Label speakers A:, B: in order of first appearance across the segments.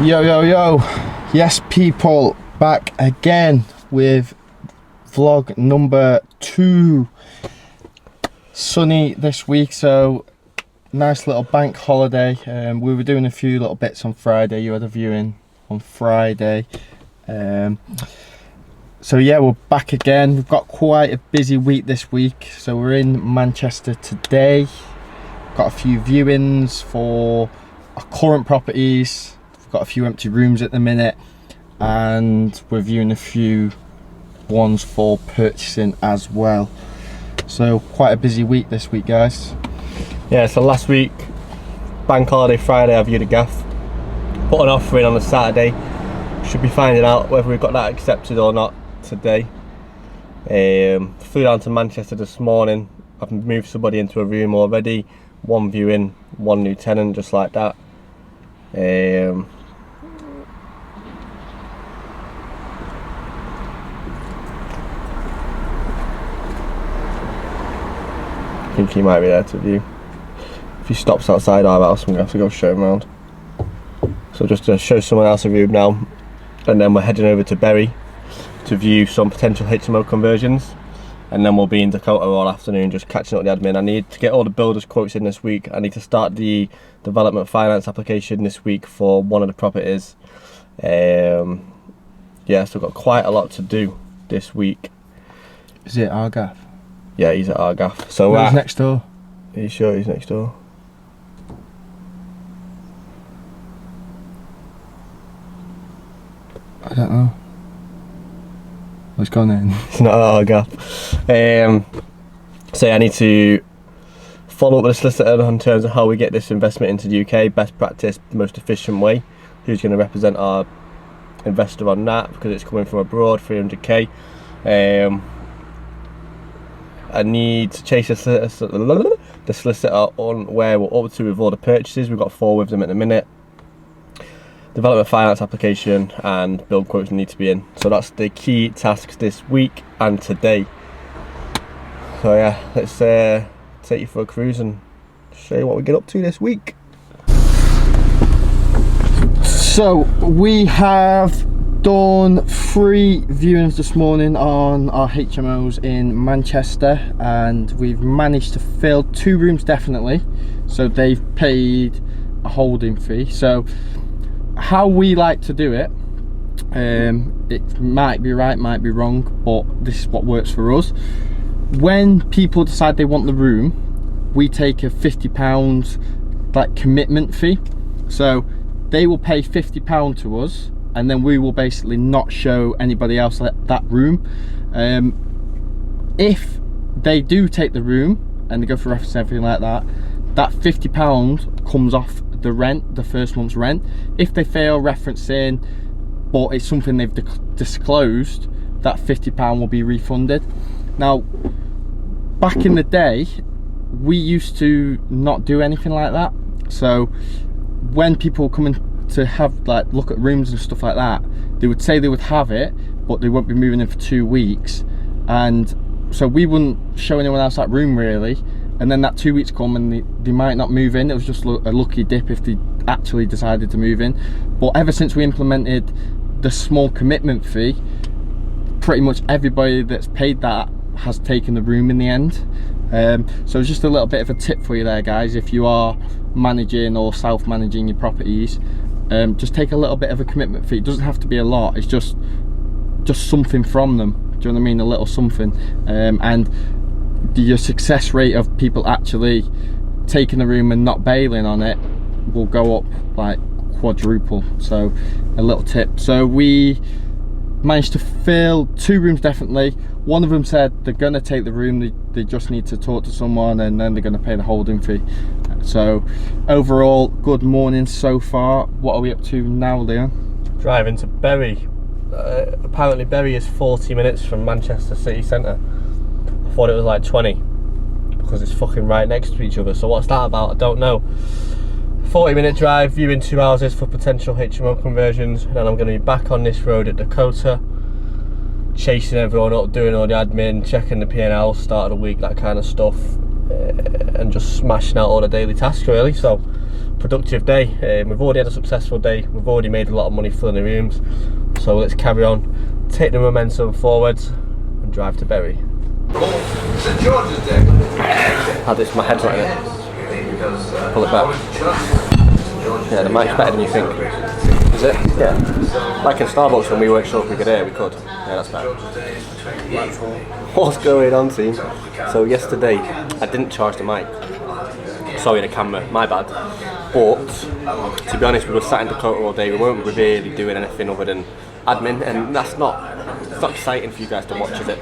A: Yo, yo, yo. Yes, people, back again with vlog number 2. Sunny this week, so nice little bank holiday. We were doing a few little bits on Friday. You had a viewing on Friday. So yeah, we're back again. We've got quite a busy week this week. So we're in Manchester today. Got a few viewings for our current properties. We've got a few empty rooms at the minute, and we're viewing a few ones for purchasing as well. So quite a busy week this week, guys.
B: Yeah, so last week, bank holiday Friday, I viewed a gaff. Put an offer in on a Saturday. Should be finding out whether we've got that accepted or not today. Flew down to Manchester this morning. I've moved somebody into a room already. 1 viewing, 1 new tenant, just like that. I think he might be there to view. If he stops outside our house, I'm going to have to go show him around. So just to show someone else a room now, and then we're heading over to Bury to view some potential HMO conversions, and then we'll be in Dakota all afternoon just catching up with the admin. I need to get all the builders quotes in this week. I need to start the development finance application this week for one of the properties. Yeah, so we've got quite a lot to do this week.
A: Is it Argaff?
B: Yeah, he's at Argaff. So
A: he's next door.
B: Are you sure he's next door?
A: I don't know. What's going on?
B: It's not at Argaff. So yeah, I need to follow up with a solicitor in terms of how we get this investment into the UK, best practice, most efficient way. Who's going to represent our investor on that, because it's coming from abroad, 300k. I need to chase the solicitor on where we're up to with all the purchases. We've got 4 with them at the minute. Development finance application and build quotes need to be in. So that's the key tasks this week and today. So yeah, let's take you for a cruise and show you what we get up to this week.
A: So we have done 3 viewings this morning on our HMOs in Manchester, and we've managed to fill 2 rooms definitely. So they've paid a holding fee. So how we like to do it, it might be right, might be wrong, but this is what works for us. When people decide they want the room, we take a £50 like commitment fee. So they will pay £50 to us, and then we will basically not show anybody else that room. If they do take the room and they go for reference and everything like that, that £50 comes off the rent, the first month's rent. If they fail referencing, but it's something they've disclosed, that £50 will be refunded. Now, back in the day, we used to not do anything like that. So when people come in to have like look at rooms and stuff like that, they would say they would have it, but they won't be moving in for 2 weeks, and so we wouldn't show anyone else that room really. And then that 2 weeks come and they might not move in. It was just a lucky dip if they actually decided to move in. But ever since we implemented the small commitment fee, pretty much everybody that's paid that has taken the room in the end. So it's just a little bit of a tip for you there, guys. If you are managing or self-managing your properties, just take a little bit of a commitment fee. It doesn't have to be a lot. It's just something from them. Do you know what I mean? A little something. And your success rate of people actually taking the room and not bailing on it will go up like quadruple. So a little tip. So we managed to fill 2 rooms definitely. One of them said they're gonna take the room, they just need to talk to someone, and then they're gonna pay the holding fee. So overall, good morning so far. What are we up to now, Leon?
B: Driving to Bury. Apparently Bury is 40 minutes from Manchester city centre. I thought it was like 20 because it's fucking right next to each other. So what's that about? I don't know. 40-minute drive, viewing 2 houses for potential HMO conversions, and then I'm going to be back on this road at Dakota, chasing everyone up, doing all the admin, checking the P&L, start of the week, that kind of stuff, and just smashing out all the daily tasks really. So productive day. We've already had a successful day. We've already made a lot of money filling the rooms. So let's carry on, take the momentum forwards and drive to Bury.
C: St George's Day.
B: Had this, my head's right in it. Pull it back. Yeah, the mic's better than you think. Is it? Yeah. Like in Starbucks when we weren't sure if we could hear, we could. Yeah, that's better. What's going on, team? So yesterday, I didn't charge the mic. Sorry, the camera, my bad. But, to be honest, we were sat in Dakota all day. We weren't really doing anything other than admin, and it's not exciting for you guys to watch, is it?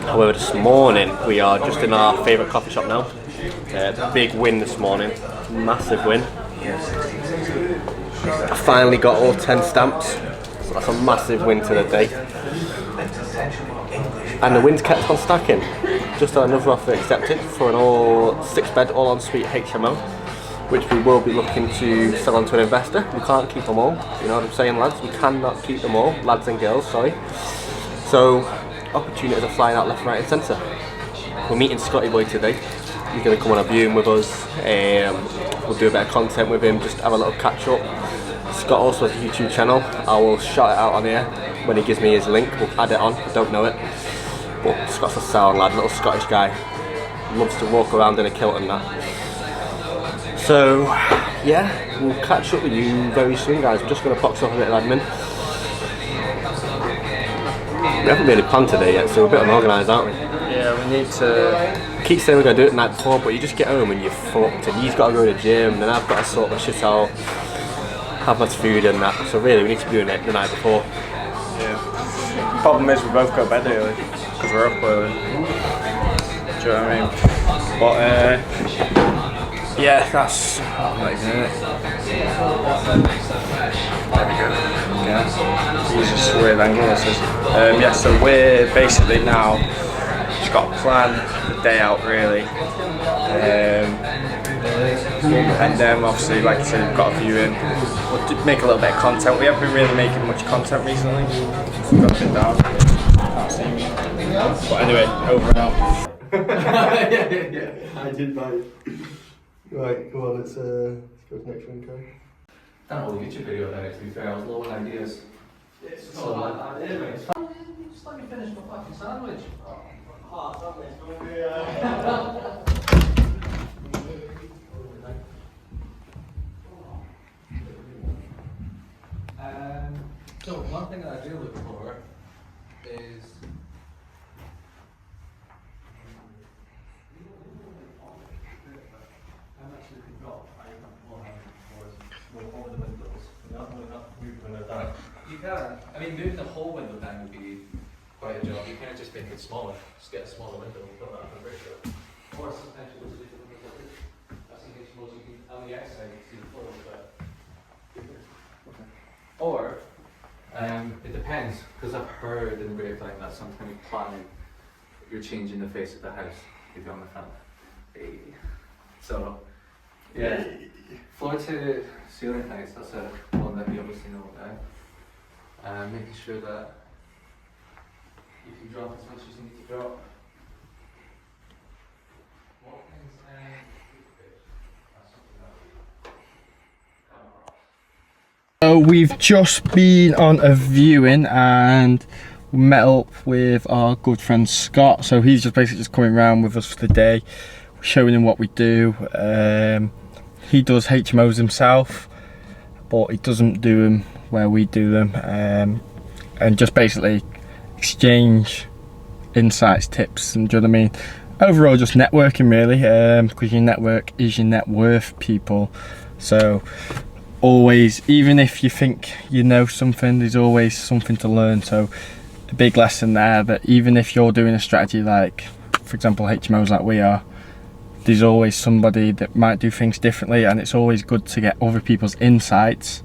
B: However, this morning, we are just in our favourite coffee shop now. Big win this morning, massive win. I finally got all 10 stamps, so that's a massive win to the day. And the wins kept on stacking. Just had another offer accepted for an all 6-bed, all ensuite HMO, which we will be looking to sell on to an investor. We can't keep them all, you know what I'm saying, lads? We cannot keep them all, lads and girls, sorry. So, opportunities are flying out left, right and centre. We're meeting Scotty Boy today. He's going to come on a viewing with us. We'll do a bit of content with him, just have a little catch up. Scott also has a YouTube channel. I will shout it out on here when he gives me his link. We'll add it on, I don't know it. But Scott's a sound lad, little Scottish guy. Loves to walk around in a kilt and that. So, yeah, we'll catch up with you very soon, guys. We're just going to box off a bit of admin. We haven't really planned today yet, so we're a bit unorganised, aren't we?
D: Yeah, we need to...
B: Keep saying we're going to do it the night before, but you just get home and you're fucked, and you've got to go to the gym, and I've got to sort my shit out, have my food and that. So really, we need to be doing it the night before.
D: Yeah. Problem is, we both go to bed early because we're up early. Do you know what I mean? But yeah, that's. I'm not even in it. There we go. Yeah. Jesus, weird angle this is. Yeah, so we're basically now just got to plan the day out really. And then obviously, like I said, we've got a viewing. We'll make a little bit of content. We haven't been really making much content recently. We've got a bit down. Can't see me. But anyway, over and out.
B: Yeah. I did buy it. Right, come on, let's go to the next one, Craig.
C: That whole YouTube video there, to be fair, I was low on ideas. It's not that bad, anyway. Just let me finish my fucking sandwich. So one thing that I do look for is I'm actually got over the windows. Not moving it down. You can. I mean, moving the whole window down would be quite a job. You can't just make it smaller. Just get a smaller window and put that on the ratio. Or sometimes you just leave the window like this. That's in case you can on the outside you can see the floor, but. Or it depends, because I've heard in the grapevine that sometimes planning you're changing the face of the house if you're on the front. Hey. So yeah, floor to ceiling heights, that's a one that we obviously know about. Making sure that you can drop as much as you need to drop.
A: So we've just been on a viewing and we met up with our good friend Scott. So he's just basically just coming around with us for the day, showing him what we do. He does HMOs himself, but he doesn't do them where we do them, and just basically exchange insights, tips, and do you know what I mean? Overall, just networking really, because your network is your net worth, people. So always, even if you think you know something, there's always something to learn. So a big lesson there, that even if you're doing a strategy like, for example, HMOs like we are, there's always somebody that might do things differently, and it's always good to get other people's insights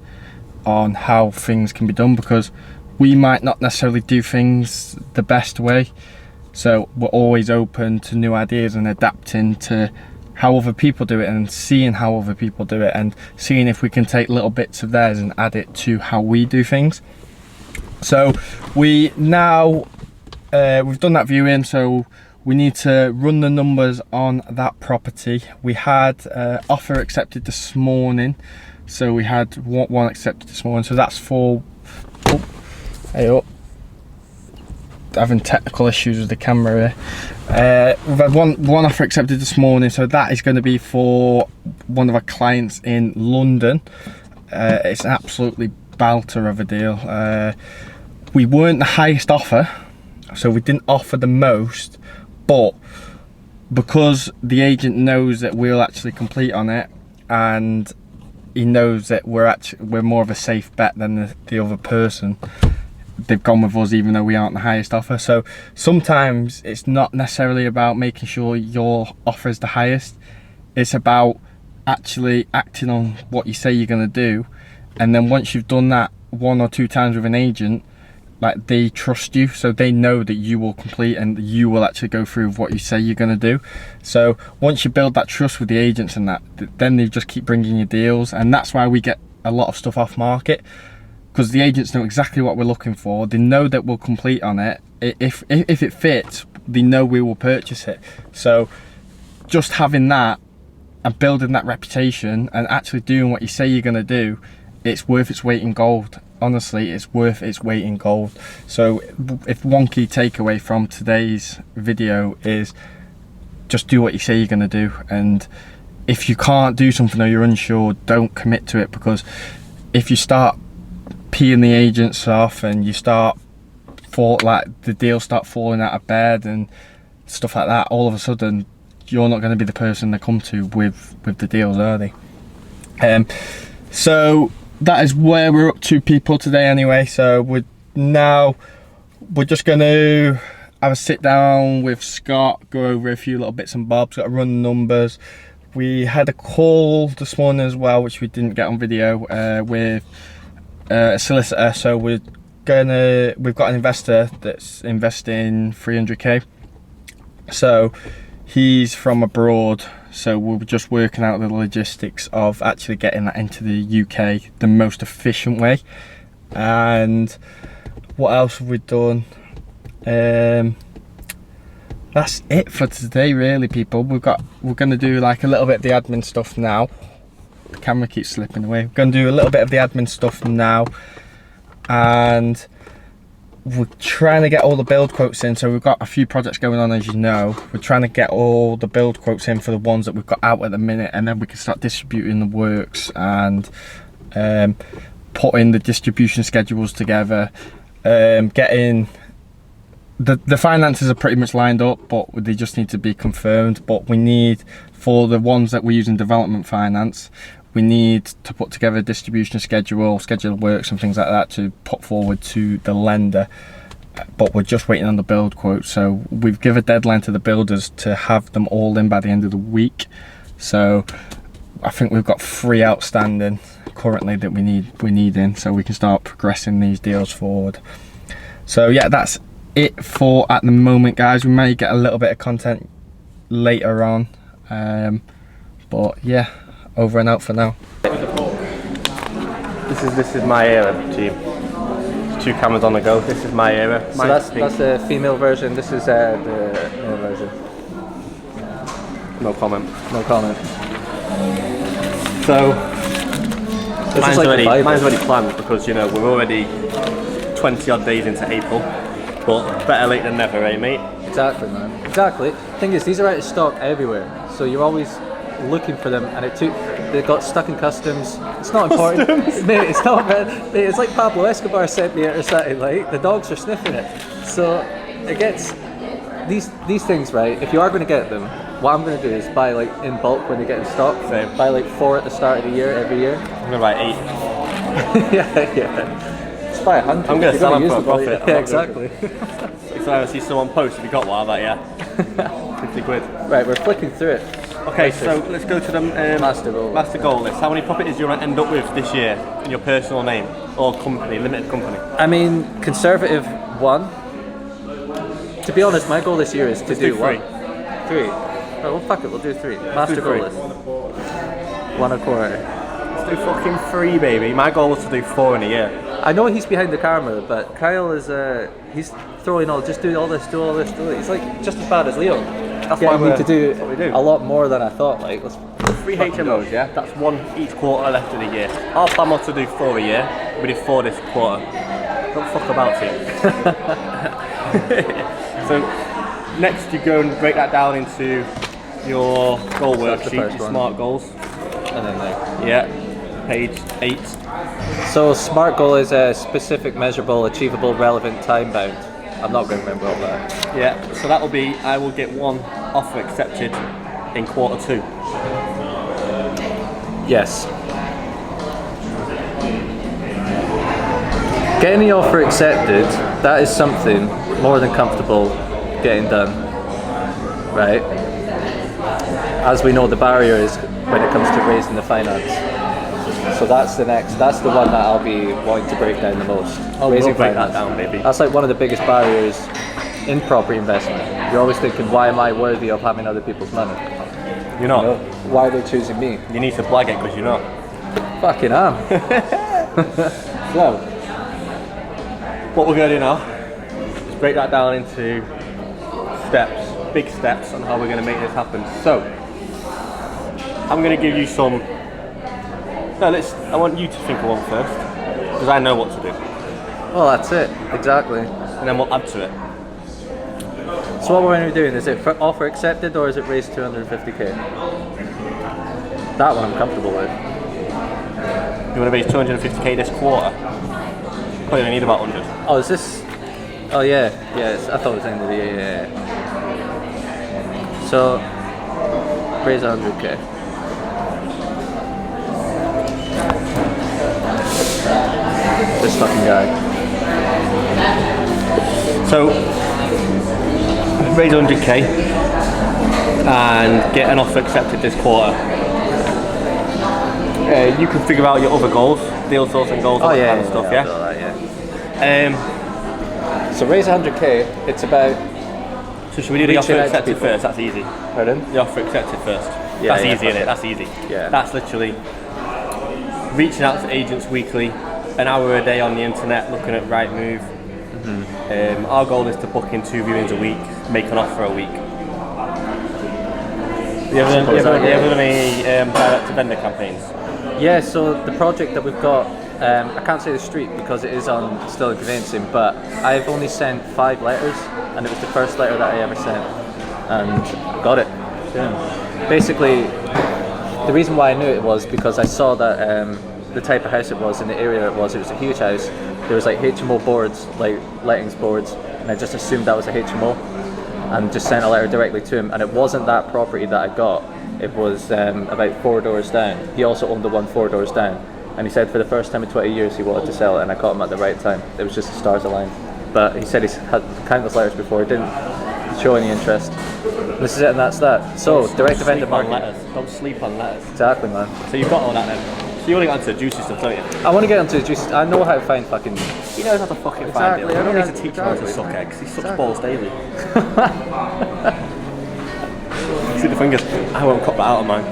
A: on how things can be done, because we might not necessarily do things the best way. So we're always open to new ideas and adapting to how other people do it, and seeing how other people do it, and seeing if we can take little bits of theirs and add it to how we do things. So we now we've done that viewing, so we need to run the numbers on that property. We had offer accepted this morning, so we had one accepted this morning, so that's for having technical issues with the camera here. We've had one offer accepted this morning, so that is going to be for one of our clients in London. It's an absolutely belter of a deal. We weren't the highest offer, so we didn't offer the most, but because the agent knows that we'll actually complete on it, and he knows that we're more of a safe bet than the other person, they've gone with us even though we aren't the highest offer. So sometimes it's not necessarily about making sure your offer is the highest, it's about actually acting on what you say you're going to do, and then once you've done that 1 or 2 times with an agent, like, they trust you, so they know that you will complete and you will actually go through with what you say you're going to do. So once you build that trust with the agents and that, then they just keep bringing you deals, and that's why we get a lot of stuff off market, because the agents know exactly what we're looking for. They know that we'll complete on it. If it fits, they know we will purchase it. So just having that and building that reputation and actually doing what you say you're going to do, it's worth its weight in gold. Honestly, it's worth its weight in gold. So if one key takeaway from today's video is just do what you say you're going to do, and if you can't do something or you're unsure, don't commit to it, because if you start peeing the agents off and you start the deals start falling out of bed and stuff like that, all of a sudden you're not going to be the person they come to with the deals, are they? So that is where we're up to, people, today anyway. So we're just going to have a sit down with Scott, go over a few little bits and bobs, got to run the numbers. We had a call this morning as well, which we didn't get on video, with a solicitor. So we've got an investor that's investing 300k. So he's from abroad, so we're just working out the logistics of actually getting that into the UK the most efficient way. And what else have we done? That's it for today, really, people. We're going to do like a little bit of the admin stuff now. The camera keeps slipping away. We're going to do a little bit of the admin stuff now, and we're trying to get all the build quotes in. So we've got a few projects going on, as you know. We're trying to get all the build quotes in for the ones that we've got out at the minute, and then we can start distributing the works and putting the distribution schedules together. Getting the finances are pretty much lined up, but they just need to be confirmed. But we need, for the ones that we're using development finance, we need to put together a distribution schedule of works and things like that to put forward to the lender. But we're just waiting on the build quote. So we've given a deadline to the builders to have them all in by the end of the week. So I think we've got 3 outstanding currently that we need in, so we can start progressing these deals forward. So yeah, that's it for at the moment, guys. We may get a little bit of content later on, but yeah, over and out for now.
B: This is my era, team. There's 2 cameras on the go. This is my era.
C: So that's the female version. This is the male version.
B: No comment.
C: No comment.
B: So
C: Mine's
B: already planned, because you know we're already 20 odd days into April, but better late than never, eh, mate?
C: Exactly, man. Exactly. Thing is, these are out of stock everywhere, so you're always looking for them, and they got stuck in customs. It's not important, mate. It's not bad. Mate, it's like Pablo Escobar sent me it or something. Like, the dogs are sniffing it, so it gets these things right. If you are going to get them, what I'm going to do is buy like in bulk when they get in stock.
B: Same.
C: Buy like 4 at the start of the year every year.
B: I'm gonna buy 8.
C: yeah. Just buy 100.
B: I'm gonna sell them for a profit.
C: Yeah, exactly.
B: If I see someone post, have you got one? I'm like, yeah. 50 quid.
C: Right, we're flicking through it.
B: Okay, so let's go to the
C: master goal
B: list. How many properties do you want to end up with this year in your personal name or company, limited company?
C: I mean, conservative 1. To be honest, my goal this year is to do
B: 3.
C: 3. Oh, well, fuck it, we'll do 3. Master goal list. 1 a quarter.
B: Let's do fucking 3, baby. My goal was to do 4 in a year.
C: I know he's behind the camera, but Kyle is he's throwing all, just do all this, do all this, do it. He's like just as bad as Leo.
B: That's why
C: Getting me
B: we
C: to do
B: do.
C: a lot more than I thought. Like, let's
B: 3 HMOs, yeah? That's 1 each quarter left of the year. Our plan was to do 4 a year. We did 4 this quarter. Don't fuck about it. So next you go and break that down into your goal
C: that's the
B: worksheet,
C: first
B: your
C: one.
B: SMART goals.
C: and then there.
B: Yeah, page 8.
C: So SMART goal is a specific, measurable, achievable, relevant, time bound. I'm not going to remember all that.
B: Yeah, so that will be, I will get 1 offer accepted in quarter 2.
C: Yes. Getting the offer accepted, that is something more than comfortable getting done, right? As we know, the barrier is when it comes to raising the finance. So that's the one that I'll be wanting to break down the most.
B: We'll break that down, baby.
C: That's like one of the biggest barriers in property investment. You're always thinking, why am I worthy of having other people's money?
B: You're not.
C: You know, why are they choosing me?
B: You need to blag it because you're not.
C: Fucking am.
B: So, what we're going to do now is break that down into steps, big steps on how we're going to make this happen. So, I'm going to give you some. No, I want you to think of one first, because I know what to do,
C: Well, that's it, exactly.
B: and then we'll add to it.
C: So what we're going to be doing, is it offer accepted or is it raised 250k? That one I'm comfortable with.
B: You want to raise 250k this quarter? Probably only need about 100.
C: Oh, is this? Oh yeah, I thought it was the end of the year. Yeah. So raise 100k. This fucking guy.
B: So, raise 100k and get an offer accepted this quarter. You can figure out your other goals, deal sourcing goals, all that kind of stuff,
C: I'll
B: yeah?
C: do all that, yeah. So raise 100k. It's about.
B: So should we do the offer
C: reaching out to
B: accepted
C: people.
B: first? That's easy.
C: Pardon?
B: The offer accepted first.
C: Yeah,
B: That's
C: yeah,
B: easy, innit? That's easy.
C: Yeah.
B: That's literally reaching out to agents weekly, an hour a day on the internet, looking at Rightmove. Our goal is to book in 2 viewings a week, make an offer a week. You ever done any direct to vendor campaigns?
C: Yeah, so the project that we've got, I can't say the street because it is still in conveyancing, but I've only sent 5 letters, and it was the first letter that I ever sent, and got it. Yeah. Basically, the reason why I knew it was because I saw that the type of house it was, in the area it was a huge house. There was like HMO boards, like lettings boards, and I just assumed that was a HMO, and just sent a letter directly to him. And it wasn't that property that I got. It was about 4 doors down. He also owned the one 4 doors down, and he said for the first time in 20 years he wanted to sell it, and I caught him at the right time. It was just the stars aligned. But he said he's had countless letters before, didn't show any interest. This is it, and that's that. So direct to vendor marketing.
B: Don't sleep on letters.
C: Exactly, man.
B: So you've got all that then. So you want to get onto the juicy stuff, don't you?
C: I want to get into juice. I know how to find fucking.
B: He knows how to fucking
C: Exactly,
B: find it. I don't
C: yeah,
B: need to teach him how to
C: exactly.
B: suck eggs. He sucks
C: Exactly.
B: balls daily. See, the thing is, I won't cop that out of mine.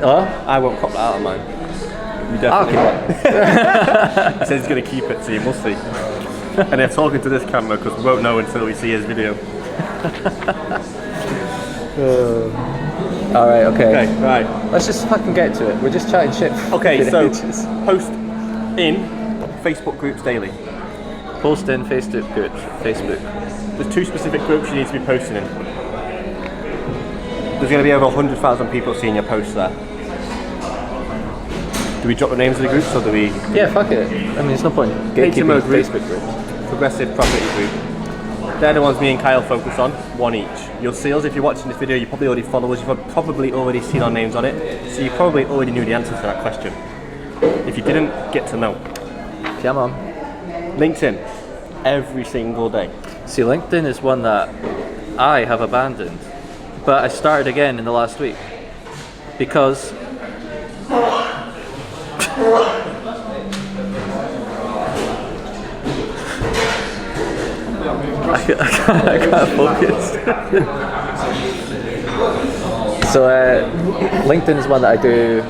C: Huh?
B: I won't cop that out of mine. You definitely won't. He says he's going to keep it, so you must see. And they're talking to this camera because we won't know until we see his video.
C: Alright, okay.
B: Okay, right.
C: Let's just fucking get to it. We're just chatting shit. for
B: Okay,
C: fucking
B: so
C: ages.
B: post in Facebook groups daily.
C: Post in Facebook groups. Facebook.
B: There's 2 specific groups you need to be posting in. There's going to be over 100,000 people seeing your posts there. Do we drop the names of the groups or do we?
C: Yeah, fuck it. I mean, there's no point gatekeeping
B: HMO group.
C: Facebook groups.
B: Progressive Property Group. They're the ones me and Kyle focus on, 1 each. You'll see us if you're watching this video, you probably already follow us, you've probably already seen our names on it, so you probably already knew the answer to that question. If you didn't, get to know.
C: Come on.
B: LinkedIn, every single day.
C: See, LinkedIn is one that I have abandoned, but I started again in the last week because I can't focus. So LinkedIn is one that I do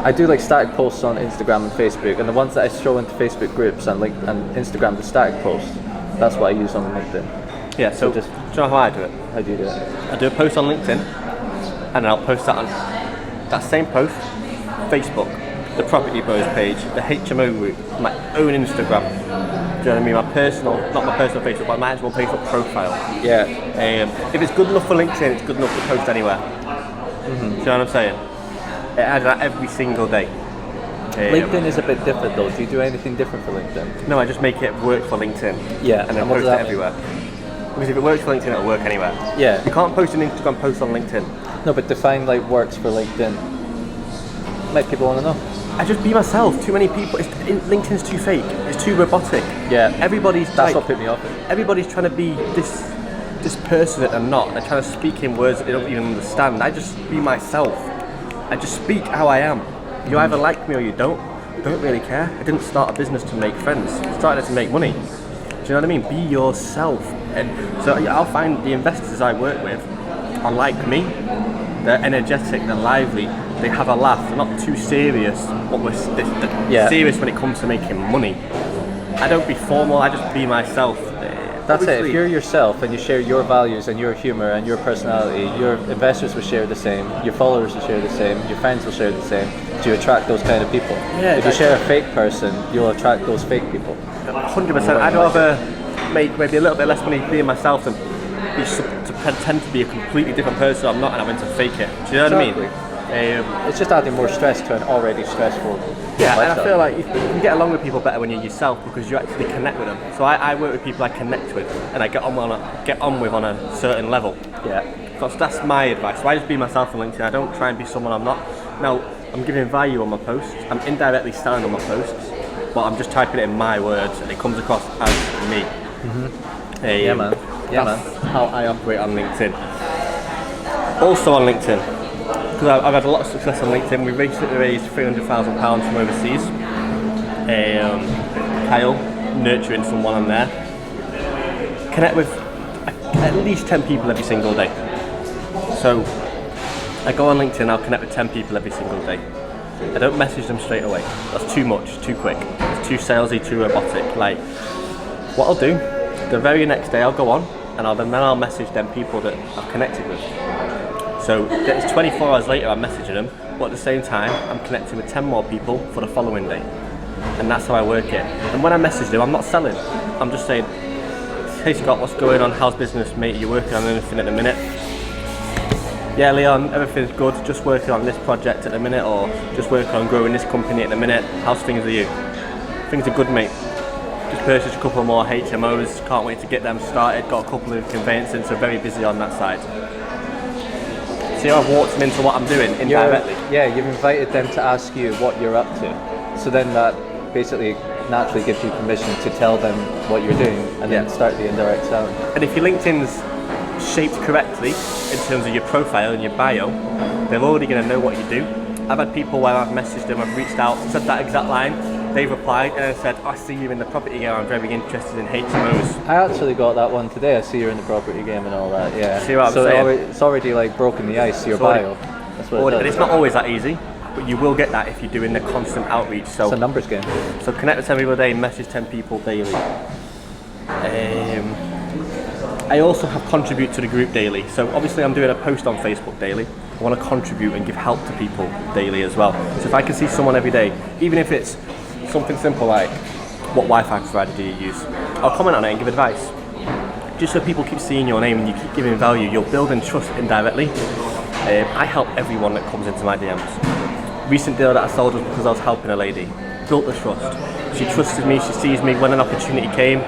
C: I do like static posts on Instagram and Facebook, and the ones that I show into Facebook groups and Instagram, the static posts, that's what I use on LinkedIn.
B: Yeah, so
C: just,
B: do you know how I do it?
C: How do you do it?
B: I do a post on LinkedIn, and then I'll post that on that same post, Facebook, the Property Bros page, the HMO group, my own Instagram. Do you know what I mean? My personal, not my personal Facebook, but my actual Facebook profile.
C: Yeah.
B: If it's good enough for LinkedIn, it's good enough to post anywhere. Do you know what I'm saying? I do that every single day.
C: LinkedIn is a bit different though. Do you do anything different for LinkedIn?
B: No, I just make it work for LinkedIn.
C: Yeah.
B: And then post it everywhere. Because if it works for LinkedIn, it'll work anywhere.
C: Yeah.
B: You can't post an Instagram post on LinkedIn.
C: No, but define like works for LinkedIn. Like people want to know.
B: I just be myself. Too many people. LinkedIn's too fake. It's too robotic.
C: Yeah.
B: That's
C: what put me off it.
B: Everybody's trying to be this person that they're not. They're trying to speak in words that they don't even understand. I just be myself. I just speak how I am. You either like me or you don't. I don't really care. I didn't start a business to make friends. I started it to make money. Do you know what I mean? Be yourself. And so I'll find the investors I work with are like me. They're energetic, they're lively, they have a laugh, they're not too serious, but we're serious when it comes to making money. I don't be formal, I just be myself.
C: That's it. If you're yourself and you share your values and your humor and your personality, your investors will share the same, your followers will share the same, your friends will share the same. Do you attract those kind of people?
B: Yeah,
C: if you share a fake person, you'll attract those fake people.
B: 100%. I'd rather make maybe a little bit less money being myself than to pretend to be a completely different person I'm not and having to fake it. Do you know what I mean?
C: It's just adding more stress to an already stressful lifestyle.
B: And I feel like you can get along with people better when you're yourself because you actually connect with them. So I work with people I connect with and I get on with on a certain level.
C: Yeah.
B: So that's my advice. So I just be myself on LinkedIn. I don't try and be someone I'm not. Now, I'm giving value on my posts. I'm indirectly selling on my posts, but I'm just typing it in my words and it comes across as me.
C: Mm-hmm. That's
B: how I operate on LinkedIn. Also on LinkedIn, because I've had a lot of success on LinkedIn. We recently raised £300,000 from overseas. Kyle, nurturing someone on there. Connect with at least 10 people every single day. So I go on LinkedIn, I'll connect with 10 people every single day. I don't message them straight away. That's too much, too quick. It's too salesy, too robotic. Like, what I'll do, the very next day I'll go on and then I'll message them people that I've connected with. So it's 24 hours later I'm messaging them, but at the same time I'm connecting with 10 more people for the following day. And that's how I work it. And when I message them, I'm not selling. I'm just saying, hey Scott, what's going on? How's business, mate? Are you working on anything at the minute? Yeah, Leon, everything's good. Just working on this project at the minute, or just working on growing this company at the minute. How's things with you? Things are good, mate. Just purchased a couple more HMOs. Can't wait to get them started. Got a couple of conveyancing, so very busy on that side. See how I've walked them into what I'm doing indirectly?
C: You've invited them to ask you what you're up to. So then that basically naturally gives you permission to tell them what you're doing and then start the indirect selling.
B: And if your LinkedIn's shaped correctly in terms of your profile and your bio, they're already going to know what you do. I've had people where I've messaged them, I've reached out, said that exact line, they've replied and said, I see you in the property game, I'm very interested in HMOs.
C: I actually got that one today, I see you're in the property game and all that, yeah.
B: See what I'm saying?
C: It's already like broken the ice, your bio. That's what it does.
B: And it's not always that easy, but you will get that if you're doing the constant outreach. So
C: it's a numbers game.
B: So connect with 10 people a day, message 10 people daily. I also have contribute to the group daily. So obviously I'm doing a post on Facebook daily. I want to contribute and give help to people daily as well. So if I can see someone every day, even if it's something simple like, what Wi-Fi provider do you use? I'll comment on it and give advice. Just so people keep seeing your name and you keep giving value, you're building trust indirectly. I help everyone that comes into my DMs. Recent deal that I sold was because I was helping a lady. Built the trust. She trusted me, she sees me. When an opportunity came,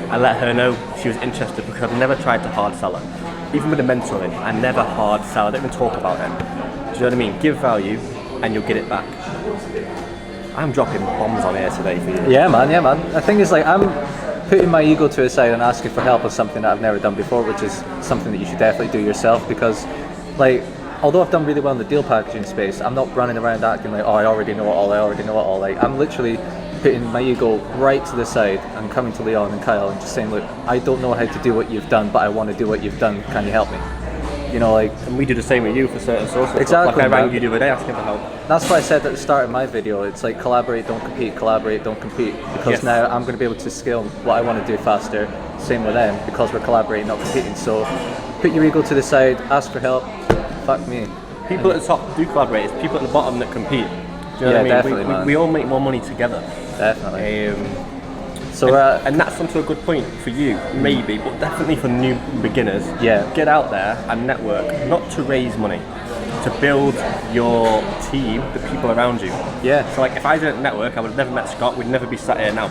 B: I let her know she was interested because I've never tried to hard sell her. Even with the mentoring, I never hard sell, I don't even talk about it. Do you know what I mean? Give value and you'll get it back. I'm dropping bombs on here today for you.
C: Yeah man. The thing is, like, I'm putting my ego to the side and asking for help on something that I've never done before, which is something that you should definitely do yourself, because, like, although I've done really well in the deal packaging space, I'm not running around acting like, oh, I already know it all. Like, I'm literally putting my ego right to the side and coming to Leon and Kyle and just saying, look, I don't know how to do what you've done, but I want to do what you've done. Can you help me?
E: You know, like,
B: And we do the same with you for certain sources.
E: Exactly,
B: Like I rang
E: man.
B: you the other day asking for help.
E: that's what I said at the start of my video. It's like collaborate, don't compete, collaborate, don't compete. Because
B: Yes.
E: now I'm going to be able to scale what I want to do faster. Same with them, because we're collaborating, not competing. So put your ego to the side, ask for help. Fuck me.
B: People at the top do collaborate. It's people at the bottom that compete. Do you know
E: Yeah,
B: what I mean?
E: definitely, man.
B: We all make more money together.
E: Definitely. So we're at,
B: And that's onto a good point for you, maybe, but definitely for new beginners.
E: Yeah.
B: Get out there and network, not to raise money, to build your team, the people around you.
E: yeah,
B: So like, if I didn't network, I would have never met Scott. We'd never be sat here now.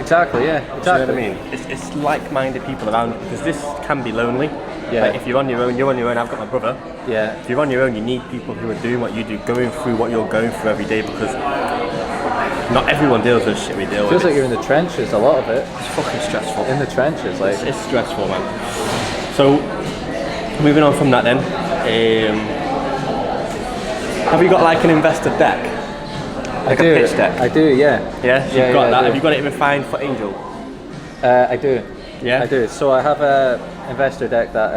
E: exactly. Yeah,
B: Do you know
E: exactly.
B: what I mean? It's like-minded people around you, because this can be lonely.
E: Yeah.
B: Like if you're on your own, you're on your own. I've got my brother.
E: Yeah.
B: If you're on your own, you need people who are doing what you do, going through what you're going through every day, because not everyone deals with shit we deal
E: Feels
B: with.
E: like you're in the trenches. A lot of it
B: It's fucking stressful.
E: in the trenches. Like,
B: It's stressful, man. So, moving on from that then, have you got like an investor deck? Like
E: I do.
B: a pitch deck?
E: I do. Yeah.
B: Yeah, so
E: Yeah,
B: you've got
E: yeah, I
B: that.
E: do.
B: Have you got it refined for Angel?
E: I do.
B: Yeah?
E: I do. So I have a investor deck that,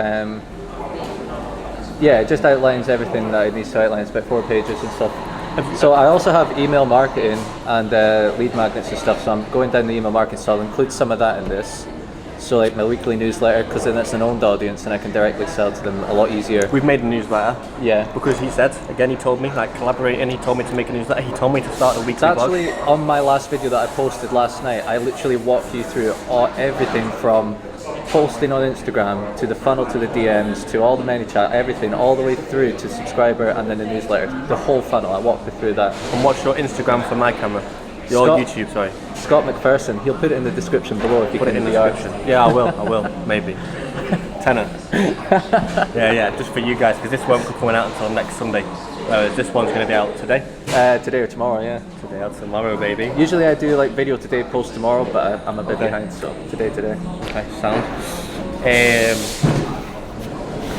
E: yeah, it just outlines everything that it needs to outline. It's about 4 pages and stuff. So I also have email marketing and lead magnets and stuff. So I'm going down the email marketing. So I'll include some of that in this. So like my weekly newsletter, because then it's an owned audience and I can directly sell to them a lot easier.
B: We've made a newsletter.
E: Yeah.
B: Because he said, again, he told me, like collaborating, he told me to make a newsletter, he told me to start a weekly
E: It's
B: blog.
E: actually on my last video that I posted last night. I literally walk you through everything from posting on Instagram to the funnel to the DMs to all the ManyChat, everything, all the way through to subscriber and then the newsletter. The whole funnel. I walked you through that.
B: And what's your Instagram for my camera? Your
E: Scott-
B: YouTube, sorry.
E: Scott McPherson. He'll put it in the description below if you
B: Put it
E: can
B: in the description. Yeah, I will, maybe. Tenner. Yeah, just for you guys, because this won't be coming out until next Sunday. Whereas this one's going to be out today.
E: Today or tomorrow, yeah.
B: Today out tomorrow, baby.
E: Usually I do like video today, post tomorrow, but I'm a bit
B: Okay.
E: behind, so today.
B: Okay, sound.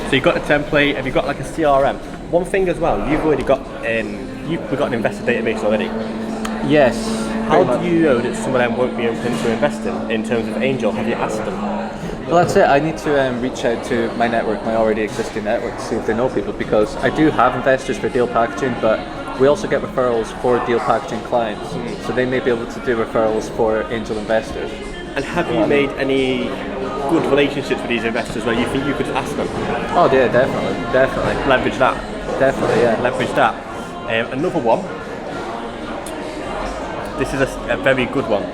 B: So you've got a template, have you got like a CRM? One thing as well, you've already got we've got an investor database already.
E: Yes.
B: How
E: pretty much.
B: do you know that some of them won't be open to invest in terms of Angel? Have you asked them?
E: Well, that's it. I need to reach out to my network, my already existing network, to see if they know people, because I do have investors for deal packaging, but we also get referrals for deal packaging clients, so they may be able to do referrals for angel investors.
B: And have you made any good relationships with these investors where you think you could ask them?
E: Oh yeah, definitely.
B: Leverage that.
E: Definitely, yeah.
B: Leverage that. Another one. This is a very good one.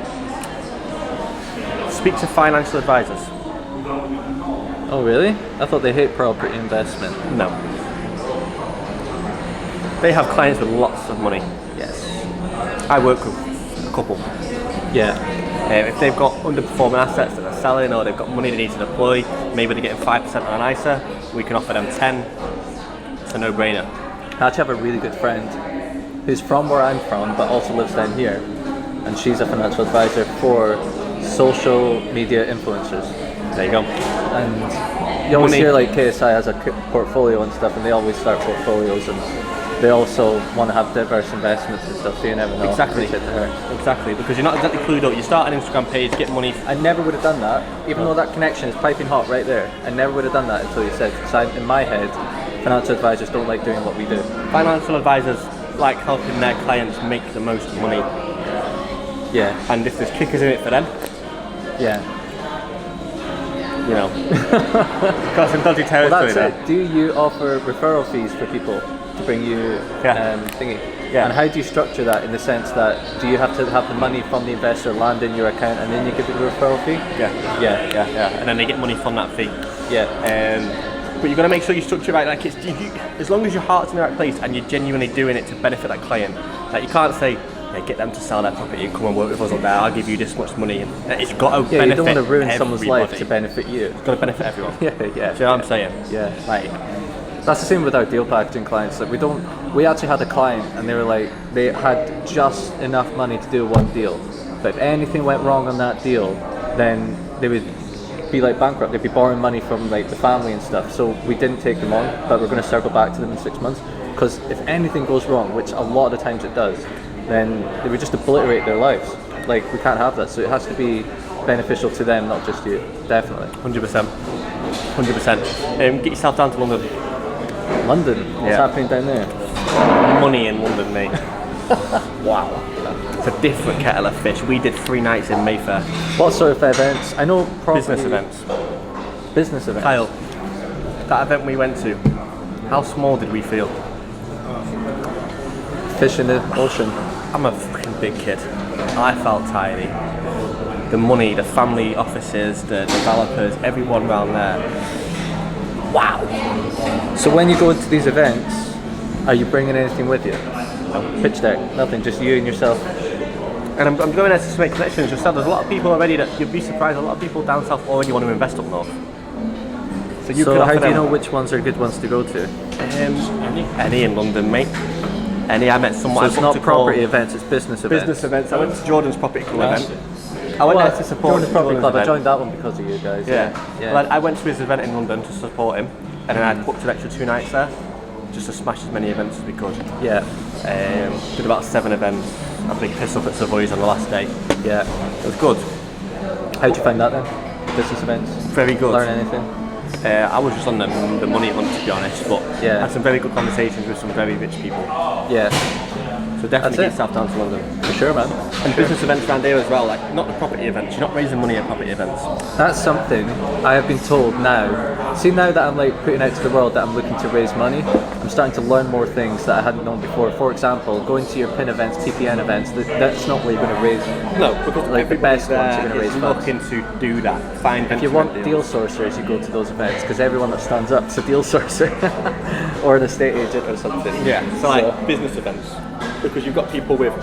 B: Speak to financial advisors.
E: Oh really? I thought they hate property investment.
B: No. They have clients with lots of money.
E: Yes.
B: I work with a couple.
E: Yeah.
B: If they've got underperforming assets that they're selling, or they've got money they need to deploy, maybe they're getting 5% on an ISA, we can offer them 10. It's a no-brainer.
E: I actually have a really good friend who's from where I'm from, but also lives down here, and she's a financial advisor for social media influencers.
B: There you go.
E: And you always
B: Money.
E: hear like KSI has a portfolio and stuff, and they always start portfolios, and they also want to have diverse investments and stuff, so you never know.
B: Exactly.
E: Reach out to her.
B: Exactly, because you're not exactly clued up. You start an Instagram page, get money.
E: I never would have done that, even though that connection is piping hot right there. I never would have done that until you said, because in my head, financial advisors don't like doing what we do.
B: Financial advisors like helping their clients make the most money,
E: Yeah,
B: and if there's kickers in it for them,
E: yeah.
B: you know, got some dodgy
E: Well,
B: territory
E: that's
B: there.
E: it. Do you offer referral fees for people to bring you thingy?
B: Yeah.
E: And how do you structure that in the sense that do you have to have the money from the investor land in your account and then you give it a referral fee?
B: Yeah,
E: Yeah.
B: and then they get money from that fee.
E: Yeah.
B: But you've got to make sure you structure it right. Like as long as your heart's in the right place and you're genuinely doing it to benefit that client. Like you can't say, "Hey, get them to sell their property and come and work with us up there. I'll give you this much money." And it's got to
E: Yeah,
B: benefit.
E: you don't want to ruin someone's life
B: everybody.
E: to benefit you.
B: It's got to benefit everyone.
E: Yeah.
B: Do you know what I'm saying?
E: Yeah.
B: Like,
E: That's the same with our deal packaging clients. Like we actually had a client and they were like, they had just enough money to do one deal. But if anything went wrong on that deal, then they would be like bankrupt. They'd be borrowing money from like the family and stuff. So we didn't take them on, but we're going to circle back to them in 6 months. Because if anything goes wrong, which a lot of the times it does, then they would just obliterate their lives. Like we can't have that. So it has to be beneficial to them, not just you. Definitely.
B: 100%. 100%. Get yourself down to London.
E: London? What's
B: Yeah.
E: happening down there?
B: Money in London, mate. Wow. It's a different kettle of fish. We did 3 nights in Mayfair.
E: What sort of events? I know probably...
B: Business events.
E: Business events?
B: Kyle, that event we went to, how small did we feel?
E: Fish in the ocean.
B: I'm a fucking big kid. I felt tiny. The money, the family offices, the developers, everyone around there. Wow.
E: So when you go into these events, are you bringing anything with you? No. Pitch deck? Nothing, just you and yourself?
B: And I'm going there to make connections. Just there's a lot of people already that you'd be surprised. A lot of people down south already want to invest up north. So you could
E: So
B: offer
E: how do you
B: them-
E: know which ones are good ones to go to?
B: Any in London, mate. Any. I met someone.
E: So it's
B: I
E: not
B: booked a call-
E: property events, it's business events.
B: Business events. I went to Jordan's Property Club
E: Nice.
B: event. I went there to support
E: Jordan's Property
B: Jordan's
E: Club. I
B: event.
E: joined that one because of you guys.
B: Yeah.
E: Yeah.
B: Well, I went to his event in London to support him, and then I booked an extra 2 nights there, just to smash as many events as we could.
E: Yeah.
B: Did about 7 events. Had a big piss up at Savoy's on the last day.
E: Yeah.
B: It was good.
E: How'd you find that then? Business events?
B: Very good.
E: Learn anything?
B: I was just on the money hunt, to be honest, but
E: Yeah.
B: had some very good conversations with some very rich people.
E: Yeah.
B: So definitely
E: That's
B: get
E: it.
B: yourself down to London.
E: For sure, man.
B: And business events around here as well, like not the property events. You're not raising money at property events.
E: That's something I have been told now. See, now that I'm like putting out to the world that I'm looking to raise money, I'm starting to learn more things that I hadn't known before. For example, going to your PIN events, PPN events, that's not where you're going to raise.
B: No, because
E: Like the best ones you're going to raise funds.
B: looking to do that. Find
E: If you want deal sourcers, you go to those events because everyone that stands up is a deal sourcer or an estate agent or something.
B: Yeah, so like business events, because you've got people with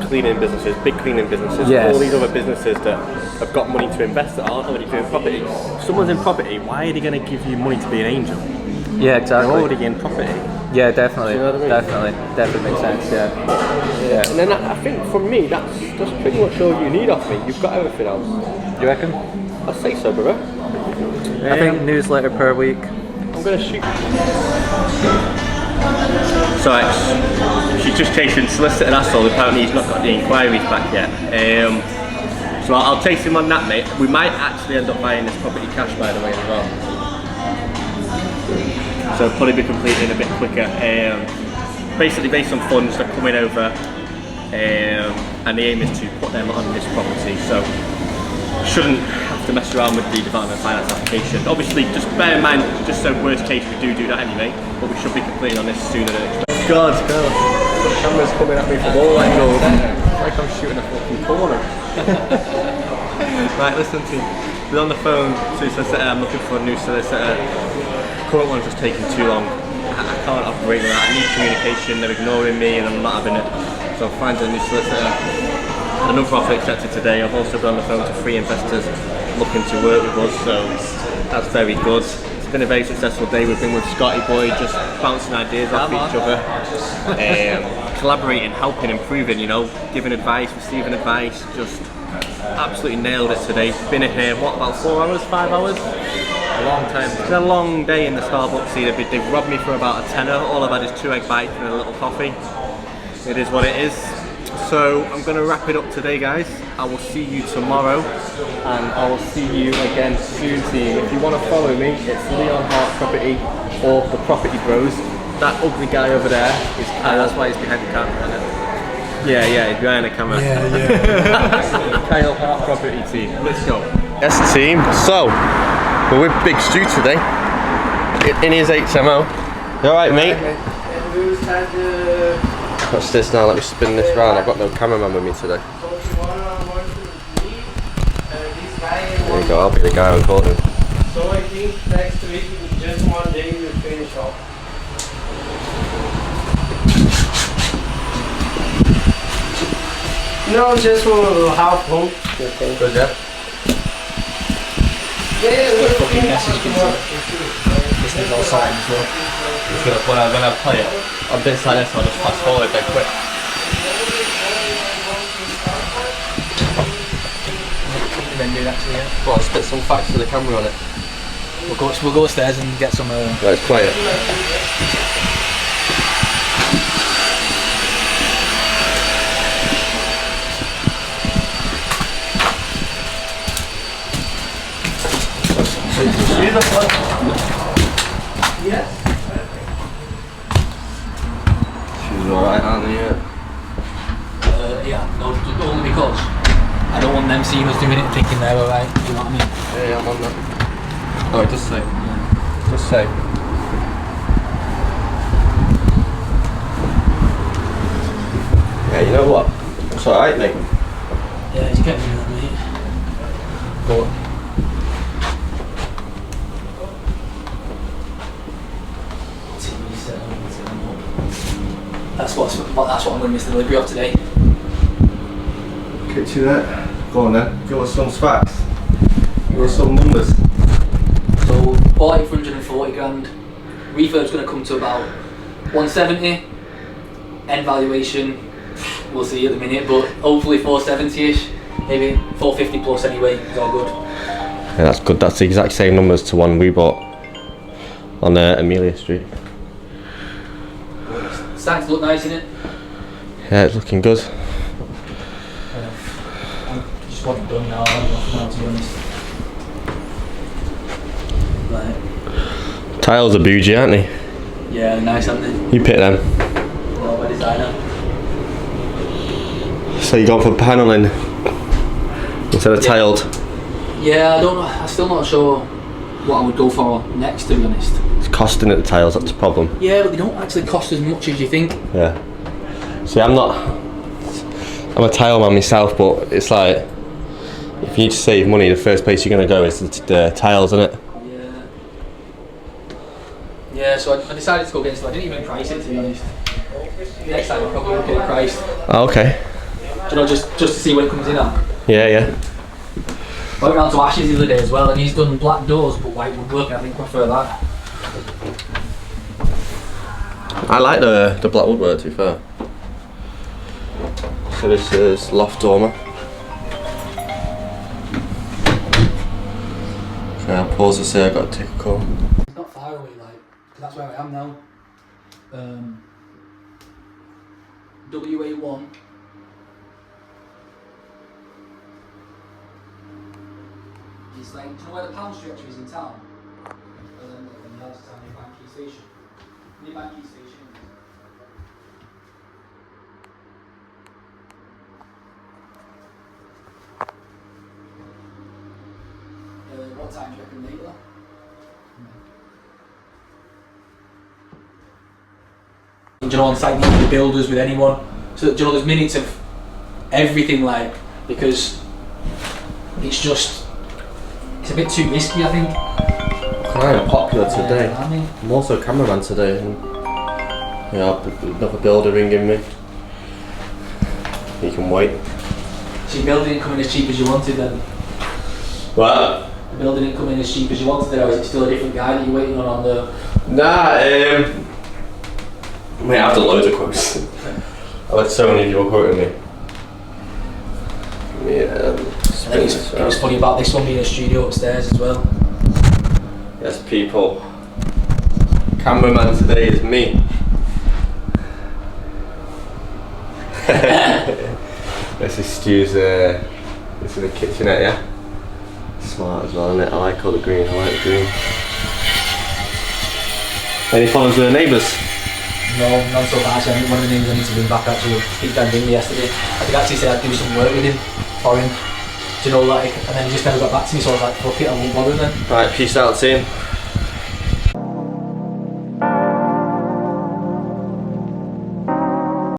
B: cleaning businesses, big cleaning businesses,
E: Yes.
B: all these other businesses that have got money to invest that aren't already doing property. If someone's in property, why are they going to give you money to be an angel?
E: Yeah,
B: They're
E: exactly.
B: already in property.
E: Yeah, definitely.
B: You know what I mean?
E: Definitely makes sense. Yeah.
B: And then I think for me, that's pretty much all you need off me. You've got everything else.
E: You reckon?
B: I'd say so, brother.
E: I think newsletter per week.
B: I'm going to shoot. So she's just chasing solicitor asshole. Apparently he's not got the inquiries back yet. So I'll chase him on that, mate. We might actually end up buying this property cash, by the way, as well. So probably be completing a bit quicker. Basically based on funds that are coming over, and the aim is to put them on this property. So shouldn't have to mess around with the development finance application. Obviously, just bear in mind, just so worst case we do that anyway, but we should be completing on this sooner than expected. God, the camera's coming at me from all angles. Like I'm shooting a fucking corner. Right, listen to me. We're on the phone to a solicitor. I'm looking for a new solicitor. Current one's just taking too long. I can't operate with that. I need communication. They're ignoring me and I'm not having it. So I'm finding a new solicitor. Another offer accepted today. I've also been on the phone to 3 investors looking to work with us, so that's very good. It's been a very successful day. We've been with Scotty Boy, just bouncing ideas off each other, collaborating, helping, improving, you know, giving advice, receiving advice, just absolutely nailed it today. Been in here, what, about 4 hours, 5 hours? A long time. It's been a long day in the Starbucks here. They've robbed me for about a tenner. All I've had is 2 egg bites and a little coffee. It is what it is. So I'm going to wrap it up today, guys. I will see you tomorrow, and I will see you again soon, team. If you want to follow me, it's Leon Hart Property or the Property Bros. That ugly guy over there is Kyle.
E: That's why he's behind the camera, isn't it?
B: Yeah, he's behind the camera. Yeah. Kyle Hart Property team. Let's go. Yes, team. So we're with Big Stu today in his HMO. You alright, mate? What's this now? Let me spin this round. I've got no cameraman with me today. There you go, I'll be the guy recording.
F: So I think next week, just one day, we'll finish off. No, just half home.
B: Good, yeah?
F: Yeah,
C: This is all sorted as well. When I play it, on bits like this, I'll just fast forward dead quick. Then do that to you.
B: Well, I'll spit some facts to the camera on it.
C: We'll go upstairs and get some.
B: Let's play it.
F: Yes.
B: She's alright, aren't they?
G: Yeah, no, only because I don't want them seeing us doing it and thinking they're alright. Do you know what I mean?
B: Yeah, I'm on that. Oh, it does say. It does say. Yeah, you know what? It's alright, mate.
G: Yeah, you can't do that, mate. But TV set up. That's what I'm going to miss the delivery of today.
B: Get you there. Go on then. Give us some facts. Give us some numbers.
G: So bought it for 140 grand. Refurb's going to come to about 170. End valuation, we'll see at the minute, but hopefully 470ish, maybe 450 plus anyway. It's all good.
B: Yeah, that's good. That's the exact same numbers to one we bought on Amelia Street.
G: It's starting to look nice, isn't it?
B: Yeah, it's looking good.
G: I just want it done now. I don't know now, to be honest. Right.
B: Tiles are bougie, aren't they?
G: Yeah, they're nice, aren't they?
B: You pick them.
G: Well, by designer.
B: So you gone for paneling instead of tiled?
G: Yeah, I don't know. I'm still not sure what I would go for next, to be honest.
B: It's costing it the tiles. That's the problem.
G: Yeah, but they don't actually cost as much as you think.
B: Yeah. See, I'm a tile man myself, but it's like if you need to save money, the first place you're going to go is the tiles, isn't it?
G: Yeah. Yeah, so I decided to go against it. I didn't even price it, to be honest. Next time I'll probably look at it priced.
B: Oh, okay.
G: Do you know, just to see what it comes in at.
B: Yeah, yeah.
G: I went round to Ash's the other day as well, and he's done black doors but white woodwork, and I think I prefer that.
B: I like the black woodwork, to be fair. So this is loft dormer. Okay, I'll pause this here. I've got to take a call.
G: It's not far away, like, 'cause that's where I am now. WA1. It's like, do you know where the pound stretcher is in town? And then the house is near Banky Station. Near Banky Station. What time do you reckon later? Do you know, on site meeting the builders with anyone? So do you know, there's minutes of everything, like, because it's a bit too risky, I think.
B: I am popular today.
G: I mean,
B: I'm also a cameraman today. And yeah, another builder ringing me. You can wait.
G: so your building didn't come in as cheap as you wanted then?
B: What?
G: The building didn't come in as cheap as you wanted then, or is it still a different guy that you're waiting on the...
B: Nah, mate, I've done loads of quotes. I've had so many people quoting me. Yeah,
G: I think it was funny about this one being a studio upstairs as well.
B: Yes, people. Cameraman today is me. This is Stu's, this is the kitchenette, yeah? Smart as well, isn't it? I like all the green, I like the green. Any problems with the neighbours?
G: No, not so far. Actually, I think one of the names I need to bring back, actually, he did ring me yesterday. I did actually say I'd do some work with him, for him. Do you know, like, and then he just never got back to me, so I was like, fuck it, I won't bother then.
B: Right, peace out, team.